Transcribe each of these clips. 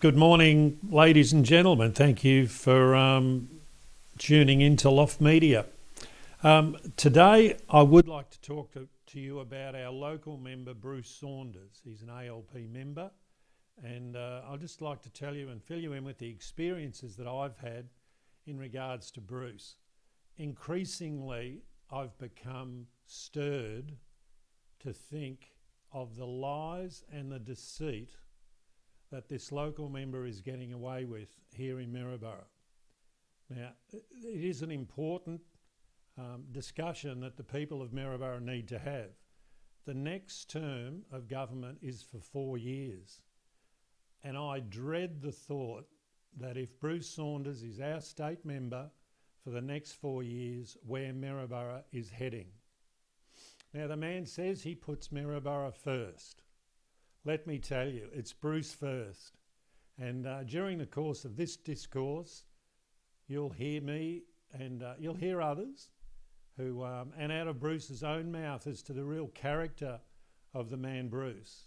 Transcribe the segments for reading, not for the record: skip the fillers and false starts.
Good morning, ladies and gentlemen. Thank you for tuning into Loft Media. Today, I would like to talk to you about our local member, Bruce Saunders. He's an ALP member, and I'd just like to tell you and fill you in with the experiences that I've had in regards to Bruce. Increasingly, I've become stirred to think of the lies and the deceit that this local member is getting away with here in Maryborough. Now, it is an important discussion that the people of Maryborough need to have. The next term of government is for 4 years, and I dread the thought that if Bruce Saunders is our state member for the next 4 years, where Maryborough is heading. Now, the man says he puts Maryborough first. Let me tell you, it's Bruce first. And during the course of this discourse, you'll hear me and you'll hear others who, and out of Bruce's own mouth as to the real character of the man Bruce.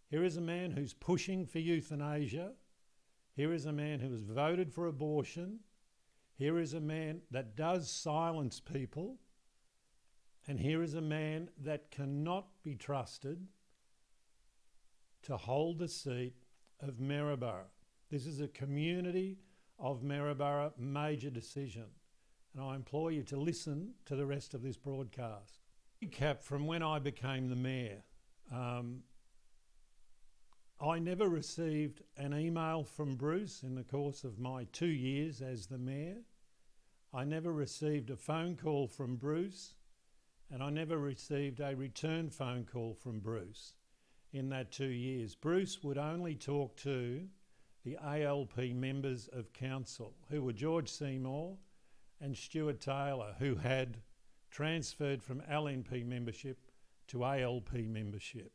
Here is a man who's pushing for euthanasia. Here is a man who has voted for abortion. Here is a man that does silence people. And here is a man that cannot be trusted to hold the seat of Maryborough. This is a community of Maryborough major decision, and I implore you to listen to the rest of this broadcast. Recap from when I became the mayor. I never received an email from Bruce in the course of my 2 years as the mayor. I never received a phone call from Bruce, and I never received a return phone call from Bruce. In that 2 years, Bruce would only talk to the ALP members of council, who were George Seymour and Stuart Taylor, who had transferred from LNP membership to ALP membership.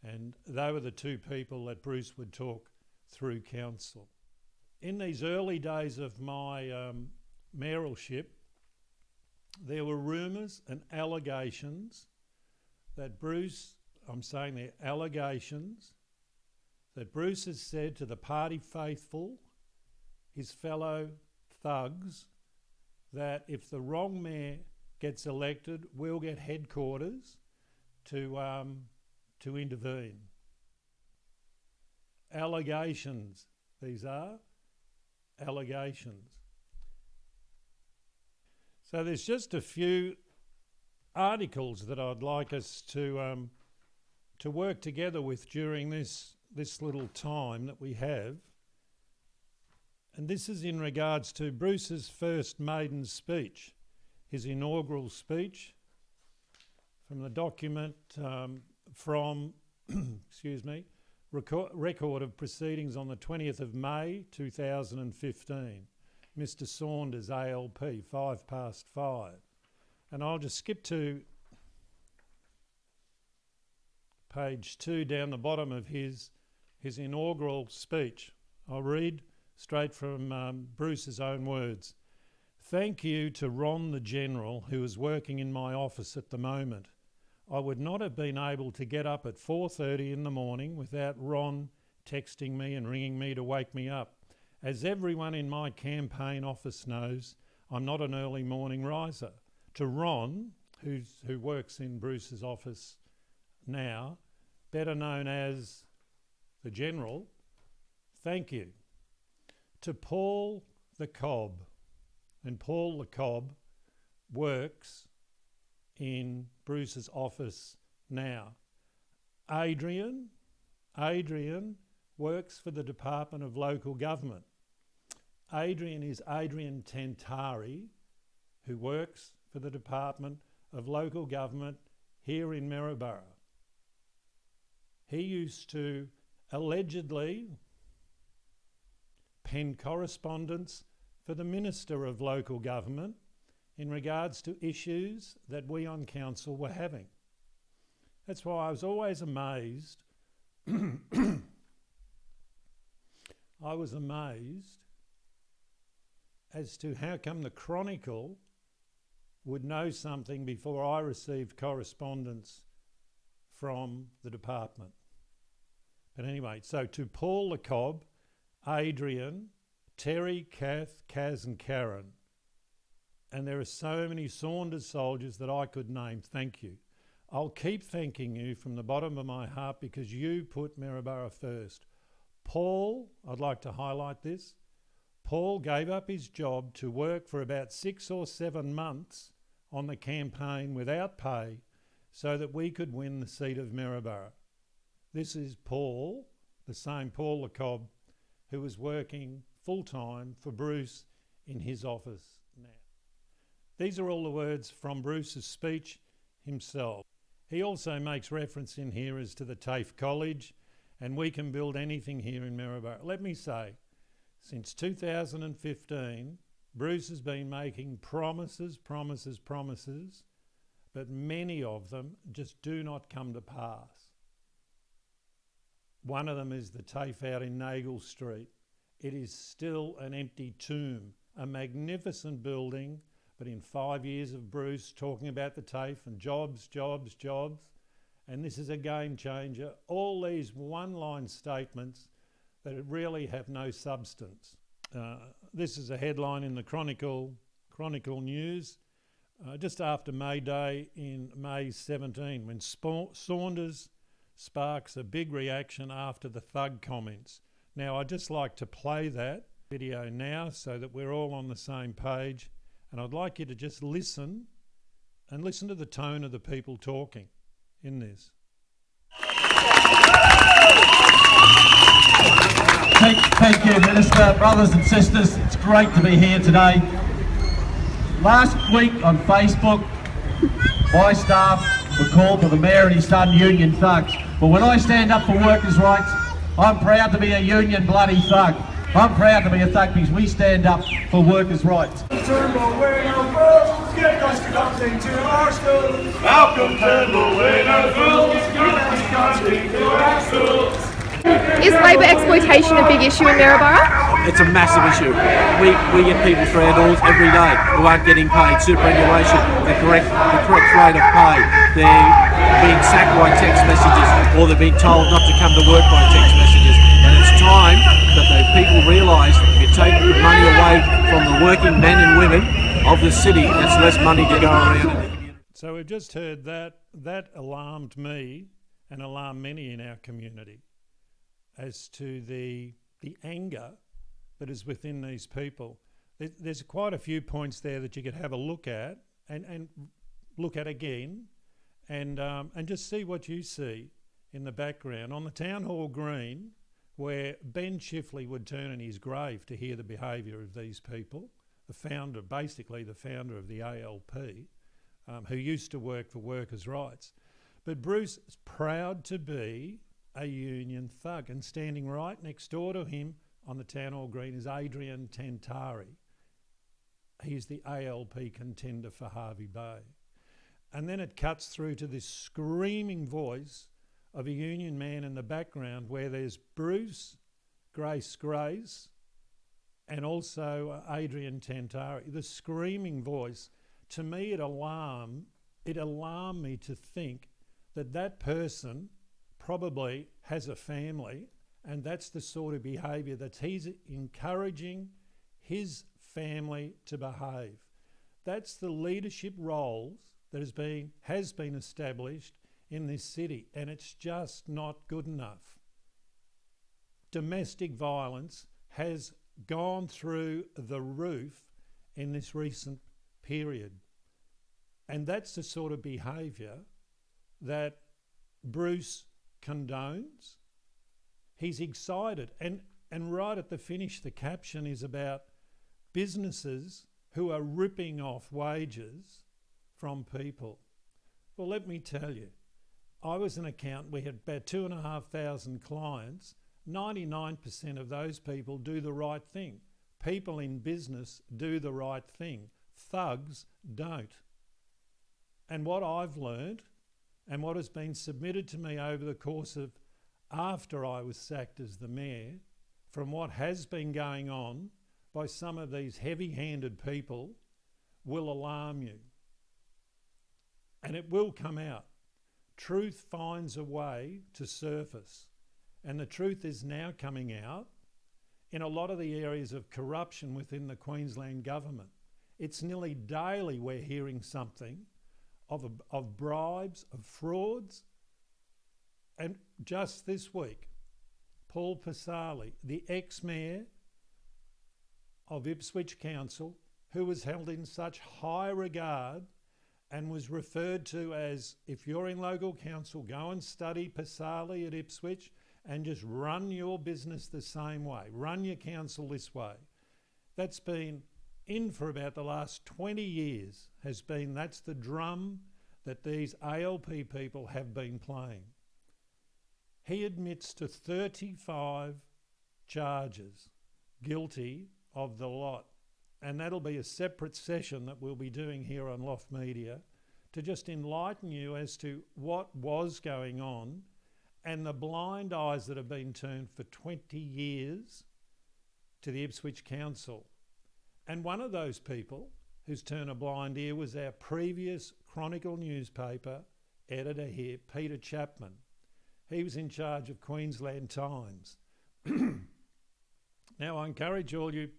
And they were the two people that Bruce would talk through council. In these early days of my mayoralship, there were rumours and allegations that Bruce, I'm saying they're allegations, that Bruce has said to the party faithful, his fellow thugs, that if the wrong mayor gets elected, we'll get headquarters to intervene. Allegations, these are allegations. So there's just a few articles that I'd like us to work together with during this little time that we have. And this is in regards to Bruce's first maiden speech, his inaugural speech, from the document from, record of proceedings on the 20th of May 2015. Mr. Saunders, ALP, 5:05. And I'll just skip to page 2 down the bottom of his inaugural speech. I'll read straight from Bruce's own words. Thank you to Ron the General, who is working in my office at the moment. I would not have been able to get up at 4:30 in the morning without Ron texting me and ringing me to wake me up. As everyone in my campaign office knows, I'm not an early morning riser. To Ron, who works in Bruce's office now, better known as the General, thank you. To Paul the Cob, and Paul the Cob works in Bruce's office now. Adrian works for the Department of Local Government. Adrian is Adrian Tentari, who works for the Department of Local Government here in Maryborough. He used to allegedly pen correspondence for the Minister of Local Government in regards to issues that we on council were having. That's why I was always amazed. I was amazed as to how come the Chronicle would know something before I received correspondence from the department. But anyway, so to Paul the Cob, Adrian, Terry, Kath, Kaz and Karen, and there are so many Saunders soldiers that I could name, thank you. I'll keep thanking you from the bottom of my heart because you put Maryborough first. Paul, I'd like to highlight this, Paul gave up his job to work for about 6 or 7 months on the campaign without pay so that we could win the seat of Maryborough. This is Paul, the same Paul the Cob, who was working full-time for Bruce in his office now. These are all the words from Bruce's speech himself. He also makes reference in here as to the TAFE College, and we can build anything here in Maryborough. Let me say, since 2015, Bruce has been making promises, but many of them just do not come to pass. One of them is the TAFE out in Nagle Street. It is still an empty tomb, a magnificent building, but in 5 years of Bruce talking about the TAFE and jobs, and this is a game changer. All these one-line statements that really have no substance. This is a headline in the Chronicle News just after May Day in May 17, when Saunders sparks a big reaction after the thug comments. Now, I'd just like to play that video now so that we're all on the same page, and I'd like you to just listen to the tone of the people talking in this. Thank you, Minister. Brothers and sisters, it's great to be here today. Last week on Facebook, my staff were called to the Mayor and his son union thugs. But when I stand up for workers' rights, I'm proud to be a union bloody thug. I'm proud to be a thug because we stand up for workers' rights. Turnbull, we're no fools, get us conducting to our schools. Malcolm Turnbull, we're no fools, get us conducting to our schools. Is labour exploitation a big issue in Maryborough? It's a massive issue. We get people through our doors every day who aren't getting paid. Superannuation, the correct rate of pay. They're being sacked by text messages, or they're being told not to come to work by text messages. And it's time that the people realise that if you take the money away from the working men and women of the city, that's less money to go around. So we've just heard that. That alarmed me and alarmed many in our community as to the anger that is within these people. There's quite a few points there that you could have a look at and look at again and just see what you see in the background. On the Town Hall Green, where Ben Chifley would turn in his grave to hear the behaviour of these people, basically the founder of the ALP, who used to work for workers' rights. But Bruce is proud to be a union thug, and standing right next door to him on the Town Hall Green is Adrian Tentari. He's the ALP contender for Hervey Bay. And then it cuts through to this screaming voice of a union man in the background where there's Bruce, Grace, and also Adrian Tentari. The screaming voice, to me it alarmed me to think that person probably has a family, and that's the sort of behaviour that he's encouraging his family to behave. That's the leadership roles that has been established in this city, and it's just not good enough. Domestic violence has gone through the roof in this recent period, and that's the sort of behaviour that Bruce condones. He's excited, and right at the finish the caption is about businesses who are ripping off wages from people. Well, let me tell you, I was an accountant. We had about 2,500 clients. 99% of those people do the right thing. People in business do the right thing. Thugs don't. And what I've learned and what has been submitted to me over the course of after I was sacked as the mayor, from what has been going on by some of these heavy-handed people, will alarm you. And it will come out. Truth finds a way to surface. And the truth is now coming out in a lot of the areas of corruption within the Queensland government. It's nearly daily we're hearing something of bribes, of frauds. And just this week, Paul Pasali, the ex-mayor of Ipswich Council, who was held in such high regard and was referred to as, if you're in local council, go and study Pasali at Ipswich and just run your business the same way, run your council this way. That's been in for about the last 20 years, that's the drum that these ALP people have been playing. He admits to 35 charges, guilty of the lot. And that'll be a separate session that we'll be doing here on Loft Media to just enlighten you as to what was going on and the blind eyes that have been turned for 20 years to the Ipswich Council. And one of those people who's turned a blind ear was our previous Chronicle newspaper editor here, Peter Chapman. He was in charge of Queensland Times. Now, I encourage all you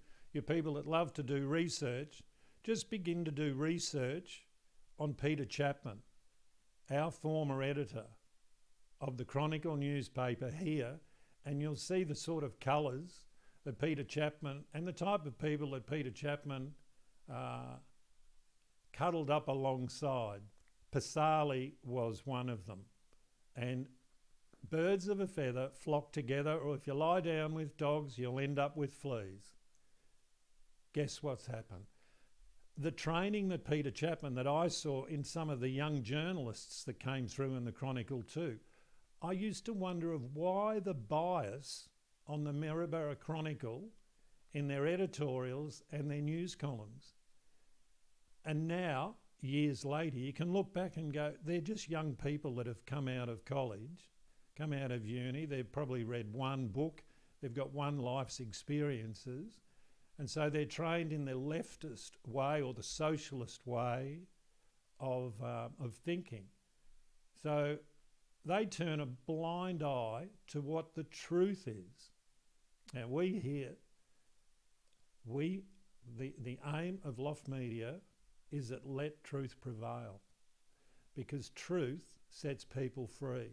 people that love to do research, just begin to do research on Peter Chapman, our former editor of the Chronicle newspaper here, and you'll see the sort of colours that Peter Chapman and the type of people that Peter Chapman cuddled up alongside. Pasali was one of them. And birds of a feather flock together, or if you lie down with dogs, you'll end up with fleas. Guess what's happened? The training that Peter Chapman, that I saw in some of the young journalists that came through in the Chronicle too, I used to wonder of why the bias on the Maryborough Chronicle in their editorials and their news columns. And now, years later, you can look back and go, they're just young people that have come out of college, come out of uni, they've probably read one book, they've got one life's experiences, and so they're trained in the leftist way or the socialist way of thinking. So they turn a blind eye to what the truth is. Now we here, the aim of Loft Media is that let truth prevail, because truth sets people free.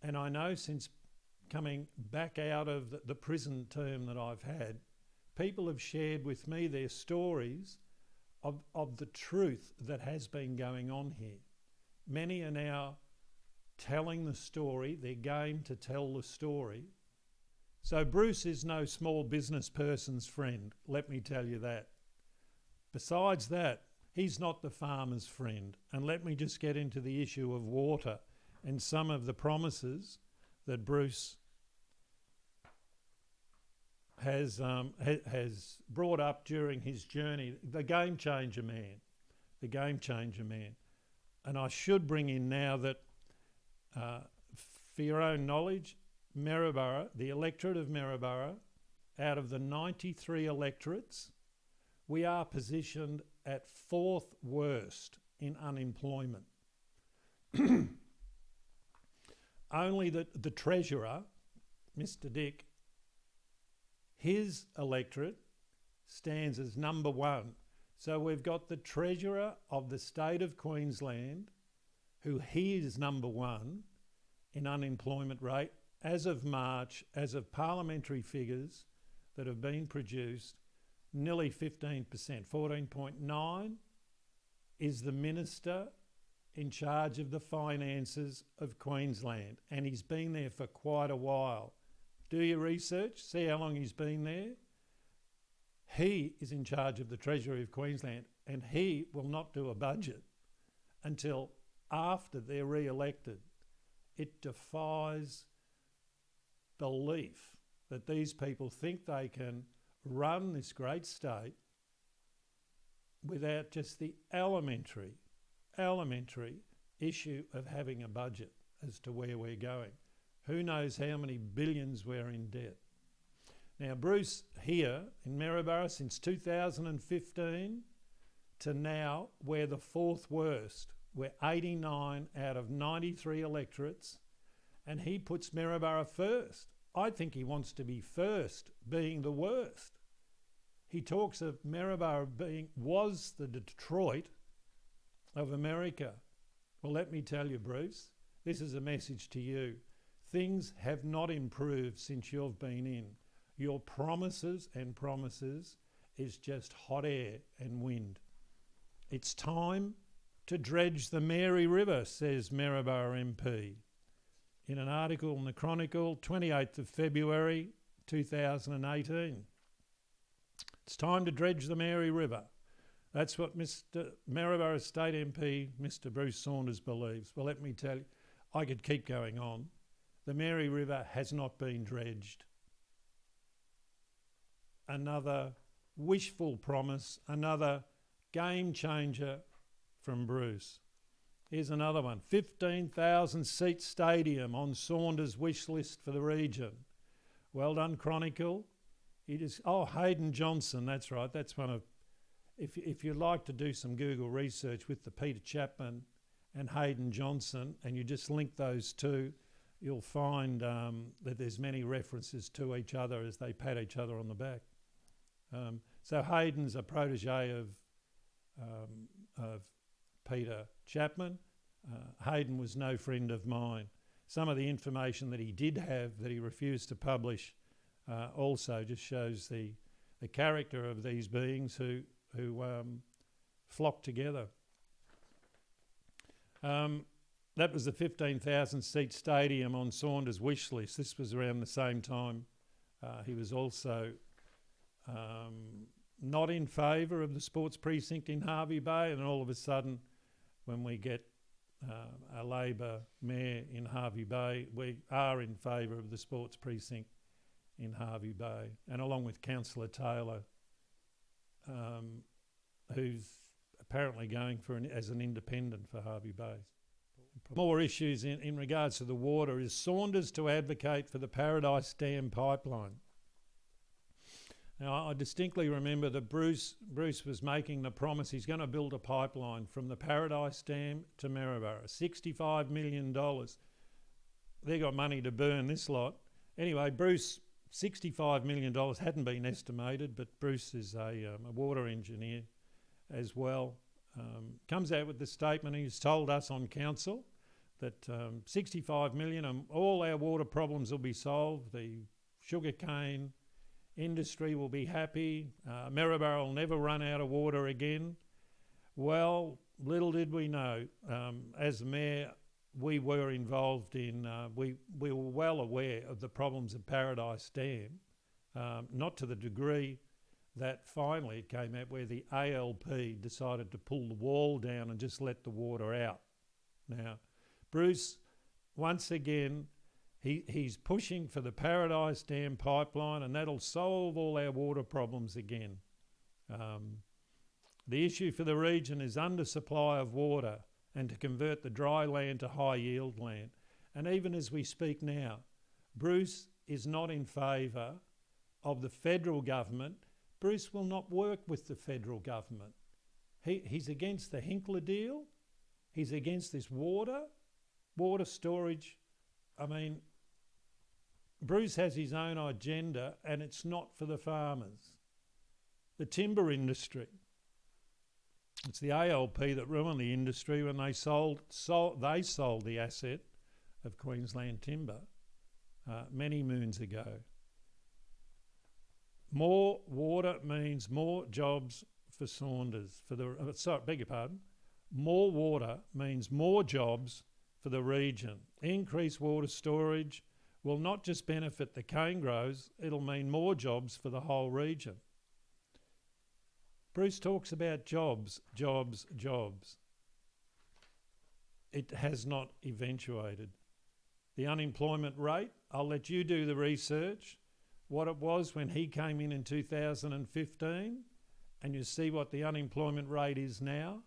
And I know since coming back out of the prison term that I've had, people have shared with me their stories of the truth that has been going on here. Many are now telling the story, they're game to tell the story. So Bruce is no small business person's friend, let me tell you that. Besides that, he's not the farmer's friend. And let me just get into the issue of water and some of the promises that Bruce has brought up during his journey. The game changer man. And I should bring in now that, for your own knowledge, Maryborough, the electorate of Maryborough, out of the 93 electorates, we are positioned at 4th worst in unemployment. Only the Treasurer, Mr. Dick, his electorate stands as number 1. So we've got the Treasurer of the state of Queensland, who he is number 1 in unemployment rate as of March, as of parliamentary figures that have been produced, nearly 15%. 14.9 is the Minister in charge of the finances of Queensland, and he's been there for quite a while. Do your research, see how long he's been there. He is in charge of the Treasury of Queensland, and he will not do a budget until after they're re-elected. It defies belief that these people think they can run this great state without just the elementary issue of having a budget as to where we're going. Who knows how many billions we're in debt. Now, Bruce here in Maryborough since 2015 to now, we're the 4th worst. We're 89 out of 93 electorates, and he puts Maryborough first. I think he wants to be first, being the worst. He talks of Maryborough was the Detroit of America. Well, let me tell you, Bruce, this is a message to you. Things have not improved since you've been in. Your promises and promises is just hot air and wind. It's time to dredge the Mary River, says Maryborough MP. In an article in the Chronicle, 28th of February 2018. It's time to dredge the Mary River. That's what Mr. Maryborough State MP, Mr. Bruce Saunders, believes. Well, let me tell you, I could keep going on. The Mary River has not been dredged. Another wishful promise, another game changer from Bruce. Here's another one. 15,000 seat stadium on Saunders' wish list for the region. Well done, Chronicle. Hayden Johnson, that's right. That's one of, if you'd like to do some Google research with the Peter Chapman and Hayden Johnson, and you just link those two, you'll find that there's many references to each other as they pat each other on the back. So Hayden's a protege of Peter Chapman. Hayden was no friend of mine. Some of the information that he did have that he refused to publish also just shows the character of these beings who flock together. That was the 15,000 seat stadium on Saunders' wish list. This was around the same time. He was also not in favour of the sports precinct in Hervey Bay, and all of a sudden, when we get a Labor mayor in Hervey Bay, we are in favour of the sports precinct in Hervey Bay, and along with Councillor Taylor, who's apparently going as an independent for Hervey Bay. More issues in regards to the water. Is Saunders to advocate for the Paradise Dam pipeline? Now, I distinctly remember that Bruce was making the promise he's going to build a pipeline from the Paradise Dam to Maryborough. $65 million. They got money to burn, this lot. Anyway, Bruce, $65 million hadn't been estimated, but Bruce is a water engineer as well. Comes out with the statement he's told us on council that 65 million and all our water problems will be solved. The sugarcane industry will be happy. Maryborough will never run out of water again. Well, little did we know. As mayor, we were involved in, we were well aware of the problems of Paradise Dam, not to the degree that finally it came out where the ALP decided to pull the wall down and just let the water out. Now, Bruce, once again, he's pushing for the Paradise Dam pipeline, and that'll solve all our water problems again. The issue for the region is undersupply of water and to convert the dry land to high yield land. And even as we speak now, Bruce is not in favour of the federal government. Bruce will not work with the federal government. He's against the Hinkler deal. He's against this water storage. I mean, Bruce has his own agenda, and it's not for the farmers. The timber industry. It's the ALP that ruined the industry when they sold the asset of Queensland Timber many moons ago. More water means more jobs for Saunders. More water means more jobs for the region. Increased water storage will not just benefit the cane growers, it'll mean more jobs for the whole region. Bruce talks about jobs. It has not eventuated. The unemployment rate, I'll let you do the research, what it was when he came in 2015, and you see what the unemployment rate is now.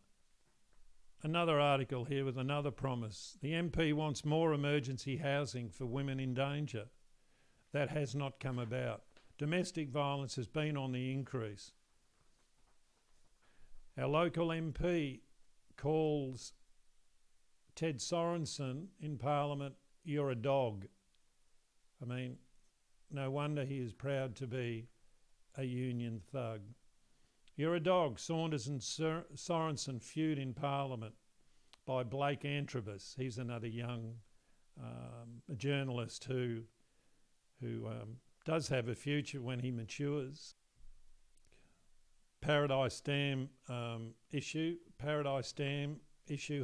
Another article here with another promise. The MP wants more emergency housing for women in danger. That has not come about. Domestic violence has been on the increase. Our local MP calls Ted Sorensen in Parliament you're a dog. I mean, no wonder he is proud to be a union thug. You're a dog. Saunders and Sorensen feud in Parliament by Blake Antrobus. He's another young journalist who does have a future when he matures. Paradise Dam issue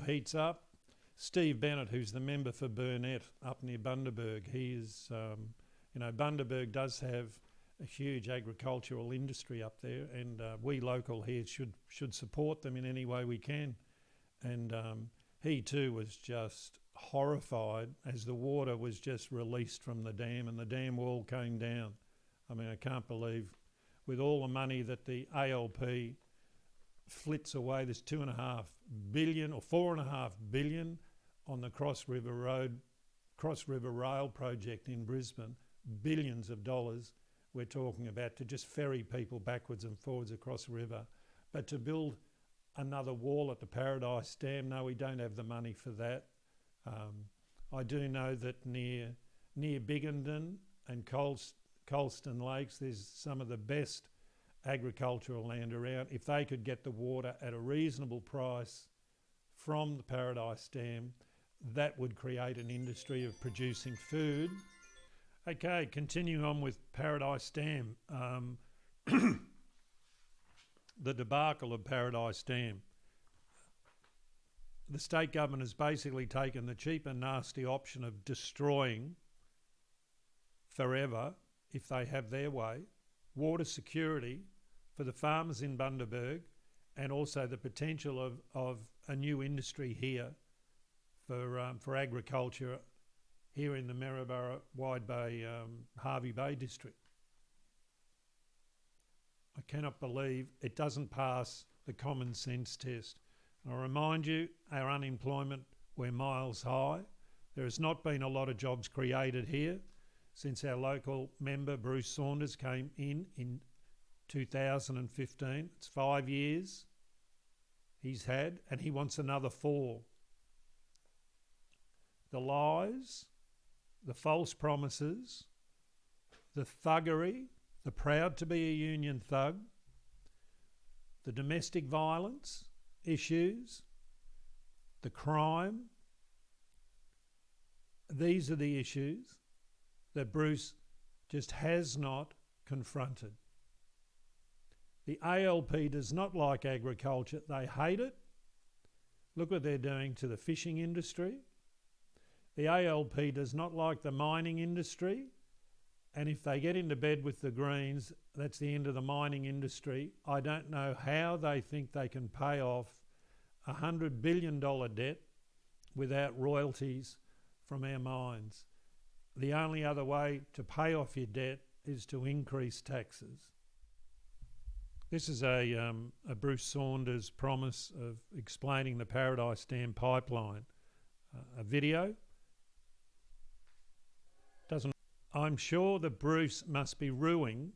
heats up. Steve Bennett, who's the member for Burnett up near Bundaberg, he is, Bundaberg does have a huge agricultural industry up there, and we local here should support them in any way we can. And he too was just horrified as the water was just released from the dam and the dam wall came down. I mean, I can't believe, with all the money that the ALP flits away, there's $2.5 billion or $4.5 billion on the Cross River Rail project in Brisbane, billions of dollars we're talking about to just ferry people backwards and forwards across the river. But to build another wall at the Paradise Dam, no, we don't have the money for that. I do know that near Biggenden and Colston Lakes, there's some of the best agricultural land around. If they could get the water at a reasonable price from the Paradise Dam, that would create an industry of producing food. Okay, continuing on with Paradise Dam. The debacle of Paradise Dam. The state government has basically taken the cheap and nasty option of destroying forever, if they have their way, water security for the farmers in Bundaberg, and also the potential of a new industry here for agriculture here in the Maryborough, Wide Bay, Hervey Bay district. I cannot believe it doesn't pass the common sense test. I remind you, our unemployment, we're miles high. There has not been a lot of jobs created here since our local member Bruce Saunders came in 2015. It's 5 years he's had, and he wants another 4. The lies, the false promises, the thuggery, the proud to be a union thug, the domestic violence issues, the crime, these are the issues that Bruce just has not confronted. The ALP does not like agriculture. They hate it. Look what they're doing to the fishing industry. The ALP does not like the mining industry. And if they get into bed with the Greens, that's the end of the mining industry. I don't know how they think they can pay off a $100 billion debt without royalties from our mines. The only other way to pay off your debt is to increase taxes. This is a Bruce Saunders promise of explaining the Paradise Dam pipeline. A video. I'm sure that Bruce must be rueing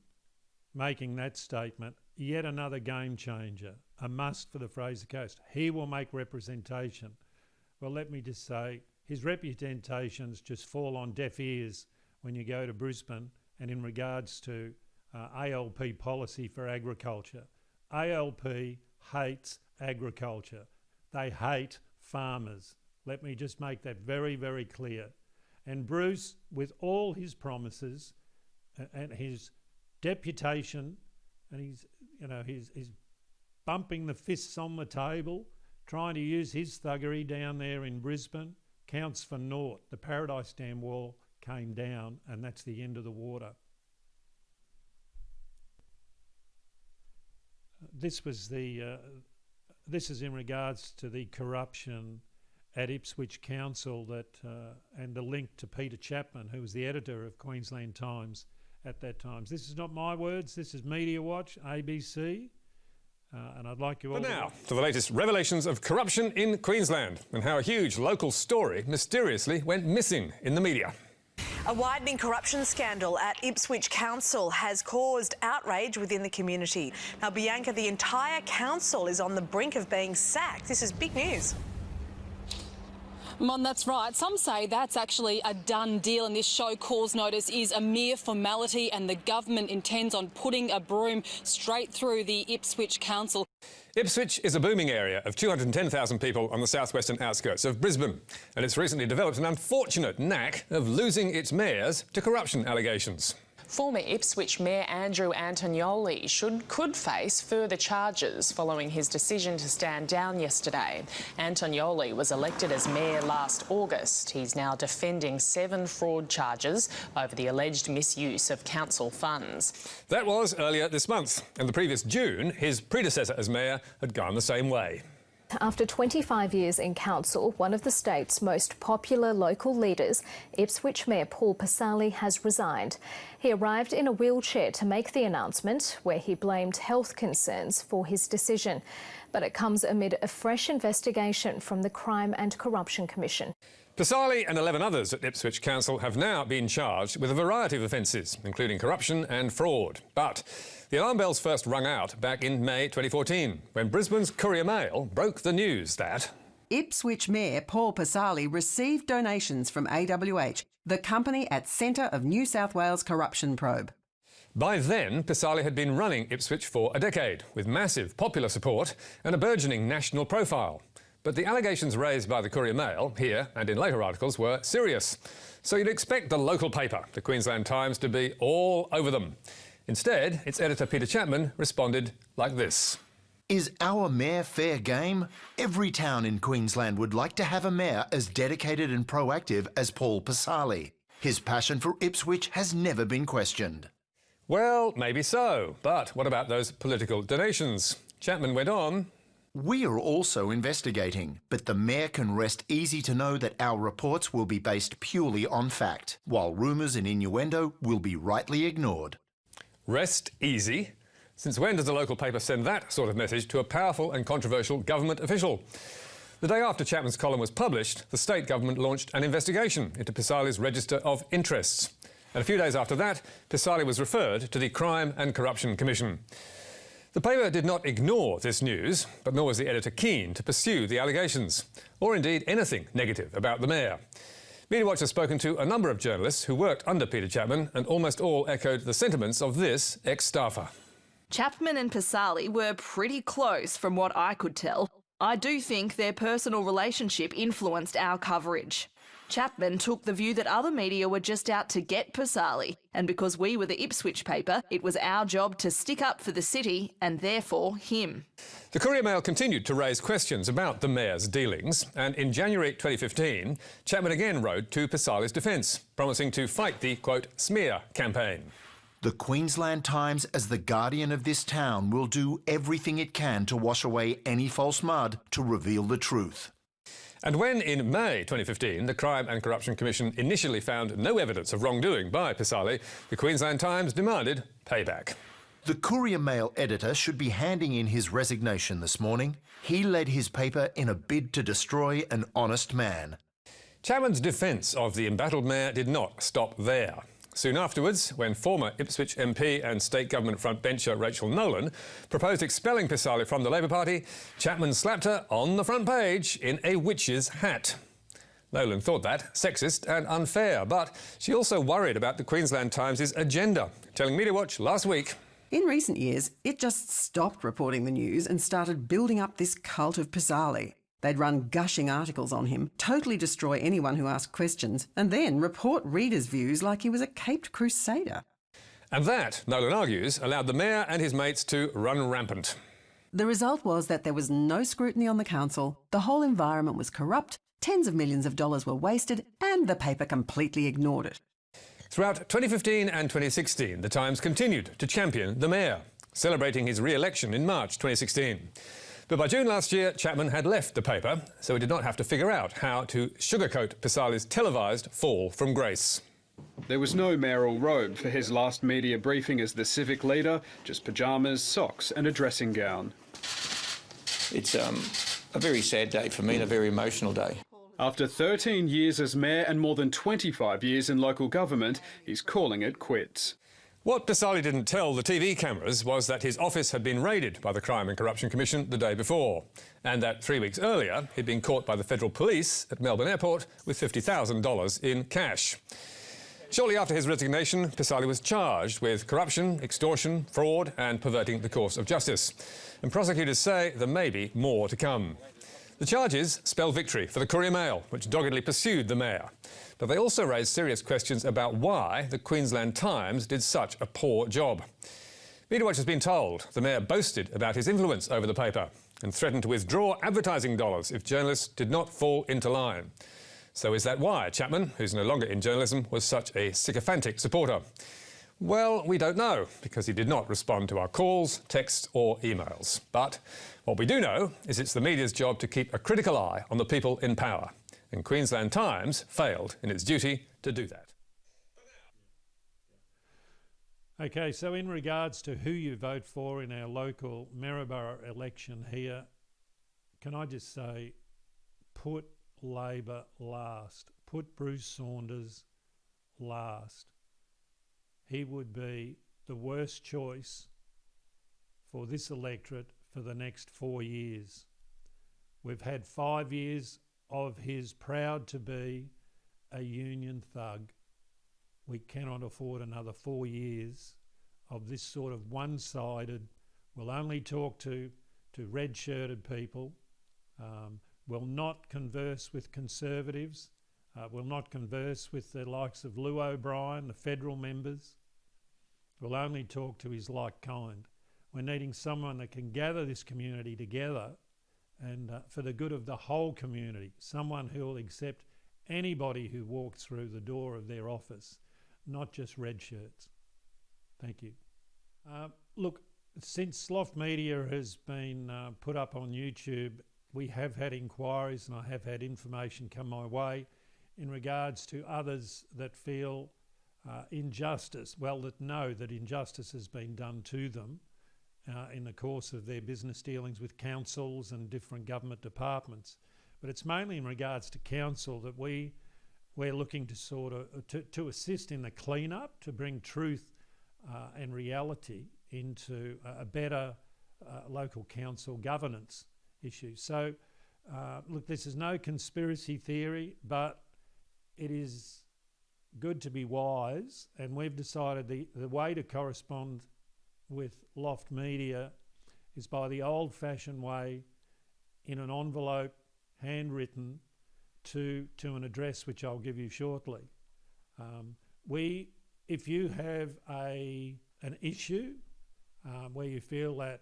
making that statement. Yet another game changer, a must for the Fraser Coast. He will make representation. Well, let me just say, his reputations just fall on deaf ears when you go to Brisbane and in regards to ALP policy for agriculture. ALP hates agriculture. They hate farmers. Let me just make that very, very clear. And Bruce, with all his promises and his deputation, and he's bumping the fists on the table, trying to use his thuggery down there in Brisbane, counts for naught. The Paradise Dam wall came down, and that's the end of the water. This is in regards to the corruption at Ipswich Council and the link to Peter Chapman, who was the editor of Queensland Times at that time. This is not my words, this is Media Watch, ABC, and I'd like you all... But now, to the latest revelations of corruption in Queensland and how a huge local story mysteriously went missing in the media. A widening corruption scandal at Ipswich Council has caused outrage within the community. Now, Bianca, the entire council is on the brink of being sacked. This is big news. Mon, that's right. Some say that's actually a done deal and this show cause notice is a mere formality and the government intends on putting a broom straight through the Ipswich Council. Ipswich is a booming area of 210,000 people on the southwestern outskirts of Brisbane, and it's recently developed an unfortunate knack of losing its mayors to corruption allegations. Former Ipswich Mayor Andrew Antonioli could face further charges following his decision to stand down yesterday. Antonioli was elected as mayor last August. He's now defending 7 fraud charges over the alleged misuse of council funds. That was earlier this month, and the previous June, his predecessor as mayor had gone the same way. After 25 years in council, one of the state's most popular local leaders, Ipswich Mayor Paul Pasali, has resigned. He arrived in a wheelchair to make the announcement, where he blamed health concerns for his decision. But it comes amid a fresh investigation from the Crime and Corruption Commission. Pasali and 11 others at Ipswich Council have now been charged with a variety of offences, including corruption and fraud. But the alarm bells first rung out back in May 2014, when Brisbane's Courier Mail broke the news that Ipswich Mayor Paul Pasali received donations from AWH, the company at centre of New South Wales corruption probe. By then, Pasali had been running Ipswich for a decade, with massive popular support and a burgeoning national profile. But the allegations raised by the Courier Mail, here and in later articles, were serious. So you'd expect the local paper, the Queensland Times, to be all over them. Instead, its editor Peter Chapman responded like this. Is our mayor fair game? Every town in Queensland would like to have a mayor as dedicated and proactive as Paul Pasali. His passion for Ipswich has never been questioned. Well, maybe so, but what about those political donations? Chapman went on. We are also investigating, but the mayor can rest easy to know that our reports will be based purely on fact, while rumours and innuendo will be rightly ignored. Rest easy? Since when does the local paper send that sort of message to a powerful and controversial government official? The day after Chapman's column was published, the state government launched an investigation into Pasali's register of interests. And a few days after that, Pasali was referred to the Crime and Corruption Commission. The paper did not ignore this news, but nor was the editor keen to pursue the allegations, or indeed anything negative about the mayor. Media Watch has spoken to a number of journalists who worked under Peter Chapman, and almost all echoed the sentiments of this ex-staffer. Chapman and Pasali were pretty close from what I could tell. I do think their personal relationship influenced our coverage. Chapman took the view that other media were just out to get Pasali, and because we were the Ipswich paper, it was our job to stick up for the city and therefore him. The Courier Mail continued to raise questions about the mayor's dealings, and in January 2015, Chapman again rode to Pasali's defence, promising to fight the, quote, smear campaign. The Queensland Times, as the guardian of this town, will do everything it can to wash away any false mud to reveal the truth. And when, in May 2015, the Crime and Corruption Commission initially found no evidence of wrongdoing by Pasali, the Queensland Times demanded payback. The Courier Mail editor should be handing in his resignation this morning. He led his paper in a bid to destroy an honest man. Chapman's defence of the embattled mayor did not stop there. Soon afterwards, when former Ipswich MP and state government frontbencher Rachel Nolan proposed expelling Pasali from the Labor Party, Chapman slapped her on the front page in a witch's hat. Nolan thought that sexist and unfair, but she also worried about the Queensland Times' agenda, telling Media Watch last week. In recent years, it just stopped reporting the news and started building up this cult of Pasali. They'd run gushing articles on him, totally destroy anyone who asked questions, and then report readers' views like he was a caped crusader. And that, Nolan argues, allowed the mayor and his mates to run rampant. The result was that there was no scrutiny on the council, the whole environment was corrupt, tens of millions of dollars were wasted, and the paper completely ignored it. Throughout 2015 and 2016, the Times continued to champion the mayor, celebrating his re-election in March 2016. But by June last year, Chapman had left the paper, so he did not have to figure out how to sugarcoat Pasali's televised fall from grace. There was no mayoral robe for his last media briefing as the civic leader, just pyjamas, socks and a dressing gown. It's a very sad day for me and a very emotional day. After 13 years as mayor and more than 25 years in local government, he's calling it quits. What Pisali didn't tell the TV cameras was that his office had been raided by the Crime and Corruption Commission the day before, and that 3 weeks earlier he'd been caught by the Federal Police at Melbourne Airport with $50,000 in cash. Shortly after his resignation, Pisali was charged with corruption, extortion, fraud and perverting the course of justice. And prosecutors say there may be more to come. The charges spell victory for the Courier Mail, which doggedly pursued the mayor. But they also raise serious questions about why the Queensland Times did such a poor job. Media Watch has been told the mayor boasted about his influence over the paper and threatened to withdraw advertising dollars if journalists did not fall into line. So is that why Chapman, who's no longer in journalism, was such a sycophantic supporter? Well, we don't know, because he did not respond to our calls, texts or emails. But what we do know is it's the media's job to keep a critical eye on the people in power. And Queensland Times failed in its duty to do that. Okay, so in regards to who you vote for in our local Maryborough election here, can I just say, put Labor last. Put Bruce Saunders last. He would be the worst choice for this electorate for the next 4 years. We've had 5 years of his proud to be a union thug. We cannot afford another 4 years of this sort of one-sided, we'll only talk to red-shirted people, will not converse with Conservatives, will not converse with the likes of Lou O'Brien, the federal members, will only talk to his like kind. We're needing someone that can gather this community together and for the good of the whole community, someone who will accept anybody who walks through the door of their office, not just red shirts. Thank you. Look, since Loft Media has been put up on YouTube, we have had inquiries and I have had information come my way in regards to others that feel injustice, well, that know that injustice has been done to them in the course of their business dealings with councils and different government departments. But it's mainly in regards to council that we're looking to sort of to assist in the clean-up, to bring truth and reality into a better local council governance issue. So, look, this is no conspiracy theory, but it is good to be wise, and we've decided the way to correspond with Loft Media is by the old-fashioned way, in an envelope, handwritten, to an address which I'll give you shortly. If you have an issue where you feel that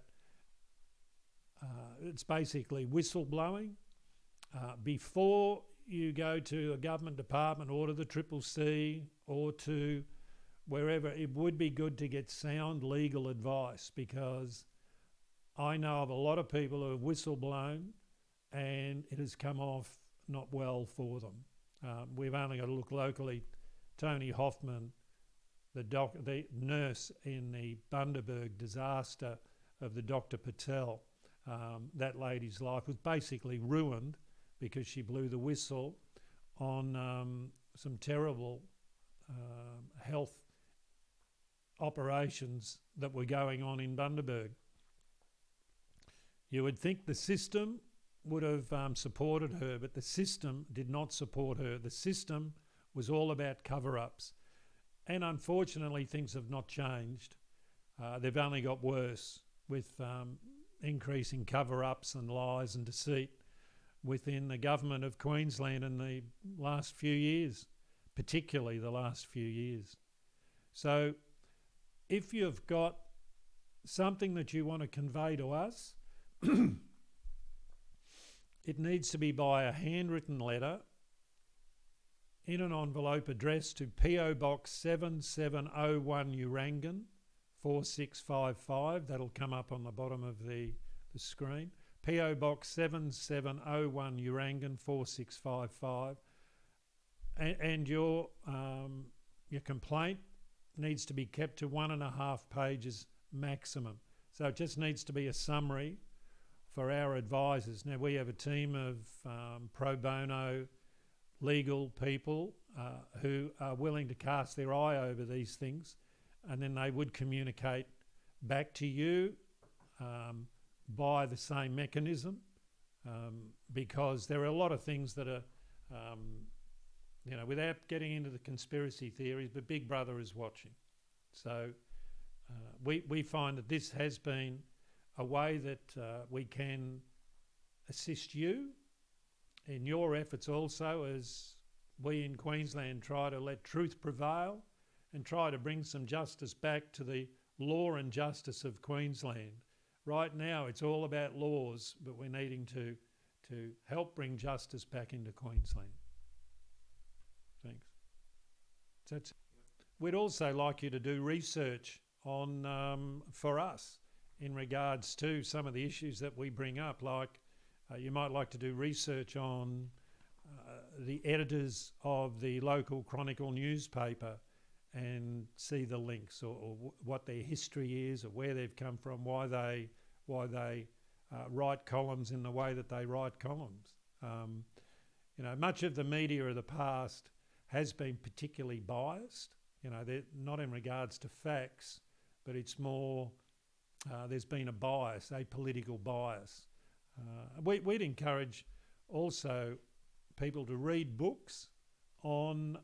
it's basically whistleblowing, before you go to a government department or to the CCC or to wherever, it would be good to get sound legal advice, because I know of a lot of people who have whistleblown and it has come off not well for them. We've only got to look locally. Tony Hoffman, the nurse in the Bundaberg disaster of the Dr. Patel, that lady's life was basically ruined because she blew the whistle on some terrible health operations that were going on in Bundaberg. You would think the system would have supported her, but the system did not support her. The system was all about cover-ups. And unfortunately, things have not changed. They've only got worse with increasing cover-ups and lies and deceit within the government of Queensland in the last few years, particularly the last few years. So if you've got something that you want to convey to us, it needs to be by a handwritten letter in an envelope addressed to PO Box 7701 Urangan 4655. That'll come up on the bottom of the screen. PO Box 7701 Urangan 4655. And your complaint needs to be kept to 1.5 pages maximum. So it just needs to be a summary for our advisors. Now, we have a team of pro bono legal people who are willing to cast their eye over these things and then they would communicate back to you by the same mechanism, because there are a lot of things that are, without getting into the conspiracy theories, but Big Brother is watching. So we find that this has been a way that we can assist you in your efforts also, as we in Queensland try to let truth prevail and try to bring some justice back to the law and justice of Queensland. Right now it's all about laws, but we're needing to help bring justice back into Queensland. Thanks. We'd also like you to do research on for us in regards to some of the issues that we bring up, like you might like to do research on the editors of the local Chronicle newspaper and see the links or what their history is, or where they've come from, why they write columns in the way that they write columns. Much of the media of the past has been particularly biased. They're not in regards to facts, but it's more there's been a bias, a political bias. We'd encourage also people to read books on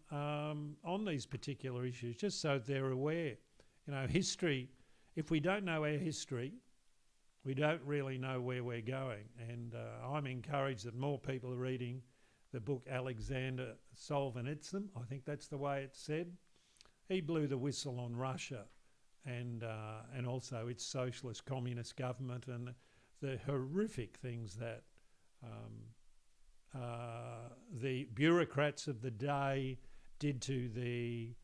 these particular issues, just so they're aware. History, if we don't know our history, we don't really know where we're going. And I'm encouraged that more people are reading the book Alexander Solzhenitsyn. I think that's the way it's said. He blew the whistle on Russia and also its socialist communist government and the horrific things that the bureaucrats of the day did to the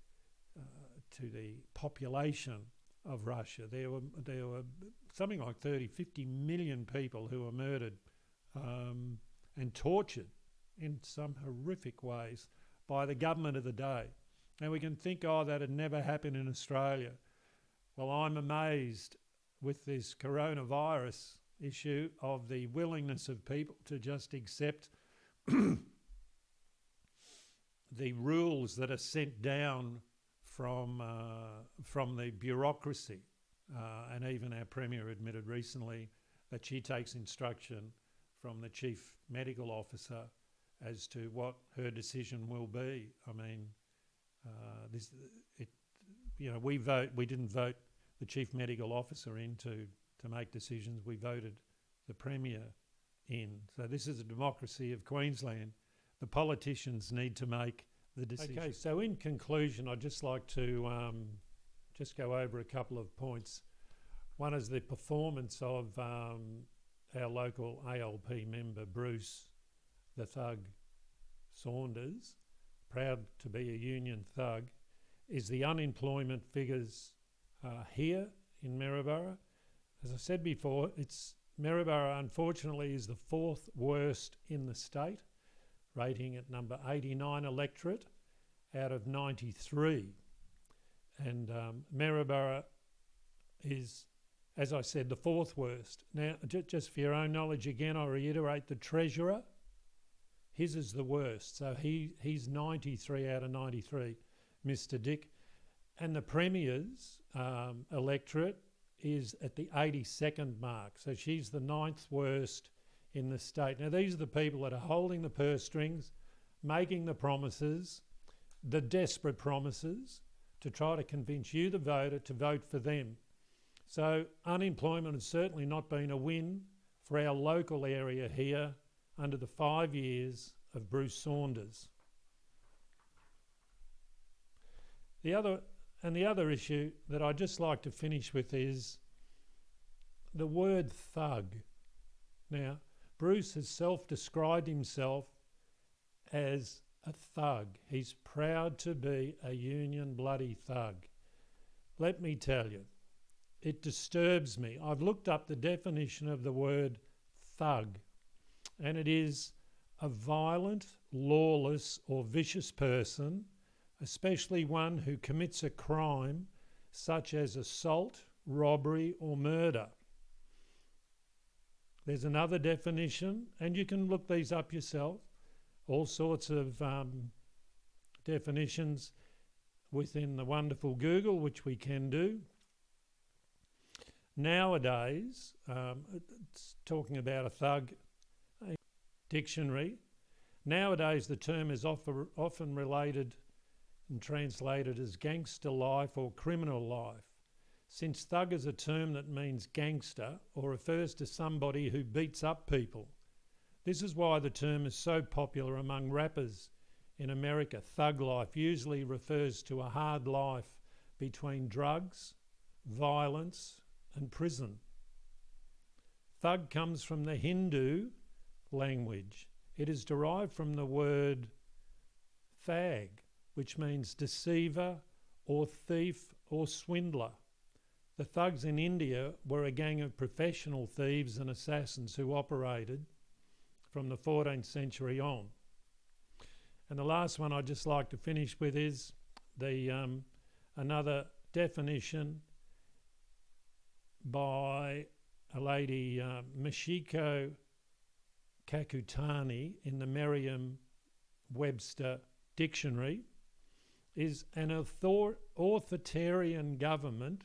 population of Russia. There were something like 50 million people who were murdered and tortured in some horrific ways by the government of the day. And we can think, that had never happened in Australia. Well, I'm amazed with this coronavirus issue of the willingness of people to just accept the rules that are sent down from the bureaucracy. And even our Premier admitted recently that she takes instruction from the Chief Medical Officer as to what her decision will be. I mean, we didn't vote the Chief Medical Officer in to make decisions. We voted the Premier in. So this is a democracy of Queensland. The politicians need to make the decision. Okay, so in conclusion, I'd just like to just go over a couple of points. One is the performance of our local ALP member, Bruce the Thug Saunders, proud to be a union thug, is the unemployment figures here in Maryborough. As I said before, Maryborough unfortunately is the fourth worst in the state, rating at number 89 electorate out of 93. And Maryborough is, as I said, the fourth worst. Now, just for your own knowledge, again, I reiterate, the Treasurer, his is the worst. So he's 93 out of 93, Mr. Dick. And the Premier's electorate is at the 82nd mark. So she's the 9th worst in the state. Now, these are the people that are holding the purse strings, making the promises, the desperate promises, to try to convince you, the voter, to vote for them. So unemployment has certainly not been a win for our local area here under the 5 years of Bruce Saunders. The other issue that I'd just like to finish with is the word thug. Now, Bruce has self-described himself as a thug. He's proud to be a union bloody thug. Let me tell you, it disturbs me. I've looked up the definition of the word thug, and it is a violent, lawless or vicious person, especially one who commits a crime such as assault, robbery or murder. There's another definition, and you can look these up yourself, all sorts of definitions. within the wonderful Google, which we can do. Nowadays, it's talking about a thug dictionary. Nowadays, the term is often related and translated as gangster life or criminal life, since thug is a term that means gangster or refers to somebody who beats up people. This is why the term is so popular among rappers in America. Thug life usually refers to a hard life between drugs, violence, and prison. Thug comes from the Hindu language. It is derived from the word thag, which means deceiver or thief or swindler. The thugs in India were a gang of professional thieves and assassins who operated from the 14th century on. And the last one I'd just like to finish with is the another definition by a lady, Michiko Kakutani, in the Merriam-Webster Dictionary, is an authoritarian government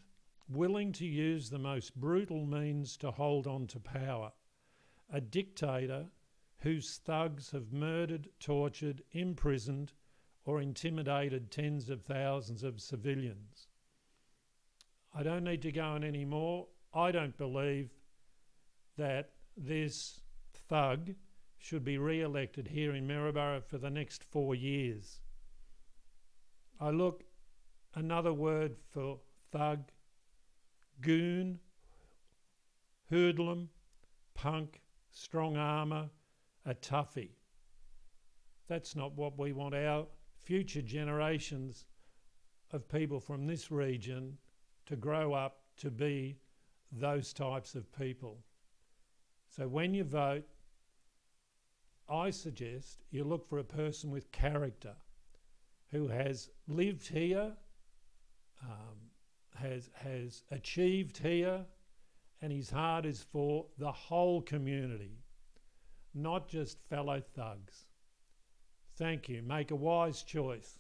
willing to use the most brutal means to hold on to power. A dictator whose thugs have murdered, tortured, imprisoned, or intimidated tens of thousands of civilians. I don't need to go on any more. I don't believe that this thug should be re-elected here in Maryborough for the next 4 years. I look, another word for thug, goon, hoodlum, punk, strong armour, a toughie. That's not what we want our future generations of people from this region to grow up to be, those types of people. So when you vote, I suggest you look for a person with character who has lived here, has achieved here, and his heart is for the whole community, not just fellow thugs. Thank you. Make a wise choice.